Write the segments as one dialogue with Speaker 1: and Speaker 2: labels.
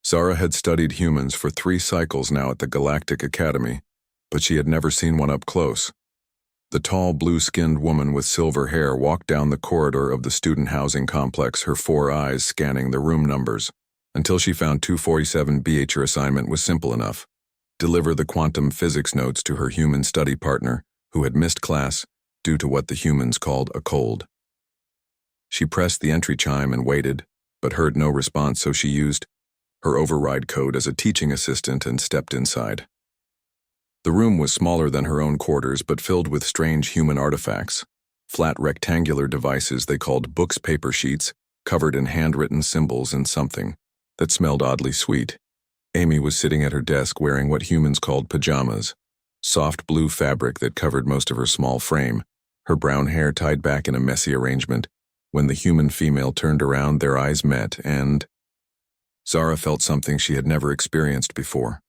Speaker 1: Zara had studied humans for 3 cycles now at the Galactic Academy, but she had never seen one up close. The tall, blue-skinned woman with silver hair walked down the corridor of the student housing complex, her 4 eyes scanning the room numbers, until she found 247B. Her assignment was simple enough: deliver the quantum physics notes to her human study partner, who had missed class due to what the humans called a cold. She pressed the entry chime and waited, but heard no response, so she used her override code as a teaching assistant and stepped inside. The room was smaller than her own quarters, but filled with strange human artifacts, flat rectangular devices they called books, paper sheets, covered in handwritten symbols and something that smelled oddly sweet. Amy was sitting at her desk wearing what humans called pajamas, soft blue fabric that covered most of her small frame, her brown hair tied back in a messy arrangement. When the human female turned around, their eyes met, and Zara felt something she had never experienced before.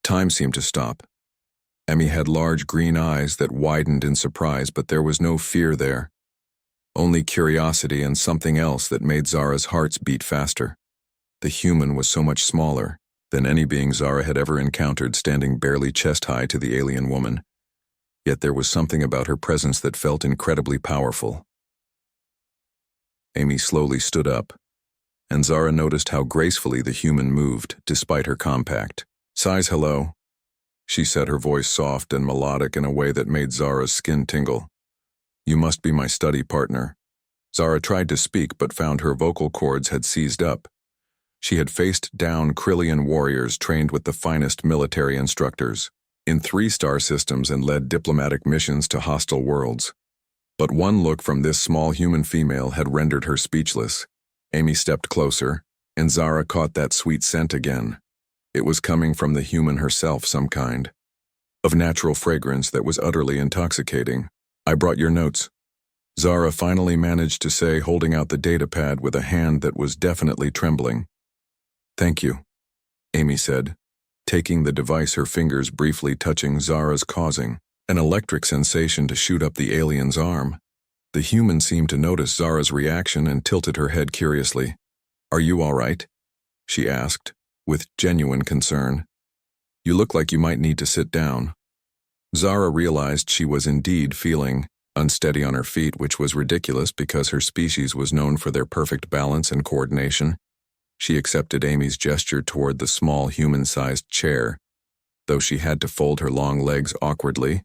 Speaker 1: Time seemed to stop. Amy had large green eyes that widened in surprise, but there was no fear there. Only curiosity and something else that made Zara's hearts beat faster. The human was so much smaller than any being Zara had ever encountered, standing barely chest-high to the alien woman. Yet there was something about her presence that felt incredibly powerful. Amy slowly stood up, and Zara noticed how gracefully the human moved, despite her compact size. "Hello," she said, her voice soft and melodic in a way that made Zara's skin tingle. "You must be my study partner." Zara tried to speak, but found her vocal cords had seized up. She had faced down Krillian warriors trained with the finest military instructors in 3-star systems and led diplomatic missions to hostile worlds. But one look from this small human female had rendered her speechless. Amy stepped closer, and Zara caught that sweet scent again. It was coming from the human herself, some kind of natural fragrance that was utterly intoxicating. "I brought your notes," Zara finally managed to say, holding out the datapad with a hand that was definitely trembling. "Thank you," Amy said, taking the device, her fingers briefly touching Zara's, causing an electric sensation to shoot up the alien's arm. The human seemed to notice Zara's reaction and tilted her head curiously. "Are you all right?" she asked, with genuine concern. "You look like you might need to sit down." Zara realized she was indeed feeling unsteady on her feet, which was ridiculous because her species was known for their perfect balance and coordination. She accepted Amy's gesture toward the small human-sized chair, though she had to fold her long legs awkwardly.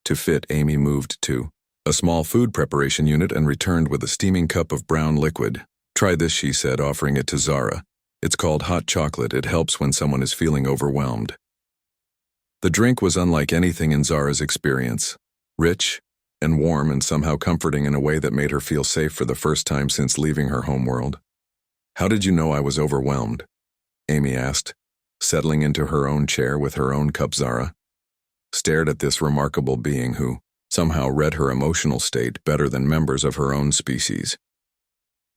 Speaker 1: To fit, Amy moved to a small food preparation unit and returned with a steaming cup of brown liquid. "Try this," she said, offering it to Zara. "It's called hot chocolate. It helps when someone is feeling overwhelmed." The drink was unlike anything in Zara's experience, rich and warm and somehow comforting in a way that made her feel safe for the first time since leaving her homeworld. "How did you know I was overwhelmed?" Amy asked, settling into her own chair with her own cup. Zara stared at this remarkable being who somehow read her emotional state better than members of her own species.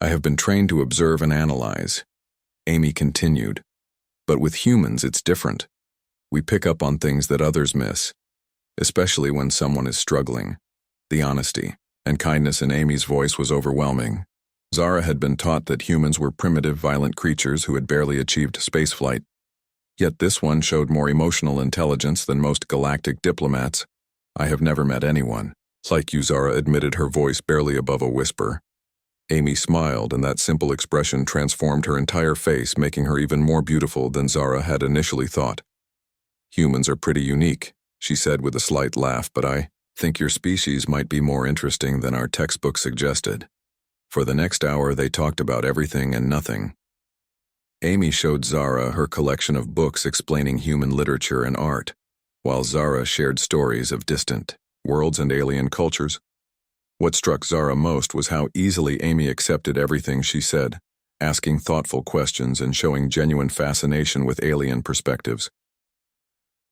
Speaker 1: "I have been trained to observe and analyze," Amy continued. "But with humans it's different. We pick up on things that others miss, especially when someone is struggling." The honesty and kindness in Amy's voice was overwhelming. Zara had been taught that humans were primitive, violent creatures who had barely achieved spaceflight. Yet this one showed more emotional intelligence than most galactic diplomats. "I have never met anyone like you," Zara admitted, her voice barely above a whisper. Amy smiled, and that simple expression transformed her entire face, making her even more beautiful than Zara had initially thought. "Humans are pretty unique," she said with a slight laugh, "but I think your species might be more interesting than our textbook suggested." For the next hour, they talked about everything and nothing. Amy showed Zara her collection of books explaining human literature and art, while Zara shared stories of distant worlds and alien cultures. What struck Zara most was how easily Amy accepted everything she said, asking thoughtful questions and showing genuine fascination with alien perspectives.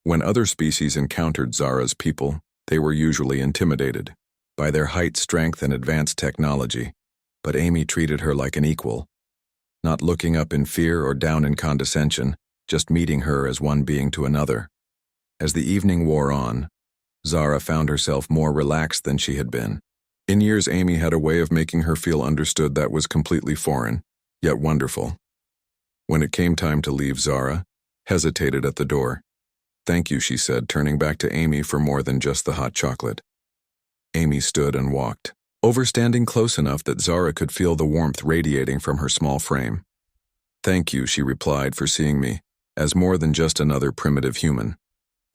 Speaker 1: When other species encountered Zara's people, they were usually intimidated by their height, strength, and advanced technology, but Amy treated her like an equal, not looking up in fear or down in condescension, just meeting her as one being to another. As the evening wore on, Zara found herself more relaxed than she had been. In years, Amy had a way of making her feel understood that was completely foreign, yet wonderful. When it came time to leave, Zara hesitated at the door. "Thank you," she said, turning back to Amy for more than just the hot chocolate. Amy stood and walked, standing close enough that Zara could feel the warmth radiating from her small frame. "Thank you," she replied, "for seeing me as more than just another primitive human."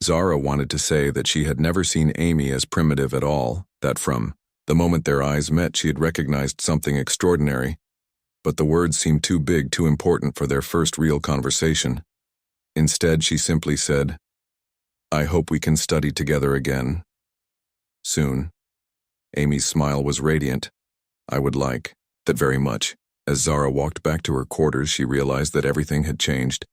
Speaker 1: Zara wanted to say that she had never seen Amy as primitive at all, that from the moment their eyes met she had recognized something extraordinary, but the words seemed too big, too important for their first real conversation. Instead, she simply said, "I hope we can study together again soon." Amy's smile was radiant. "I would like that very much." As Zara walked back to her quarters, she realized that everything had changed.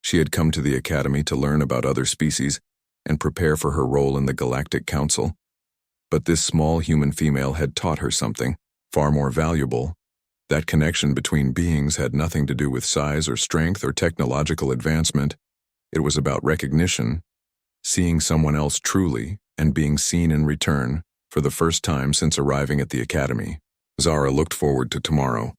Speaker 1: She had come to the academy to learn about other species and prepare for her role in the Galactic Council. But this small human female had taught her something far more valuable. That connection between beings had nothing to do with size or strength or technological advancement. It was about recognition, seeing someone else truly and being seen in return for the first time since arriving at the academy. Zara looked forward to tomorrow.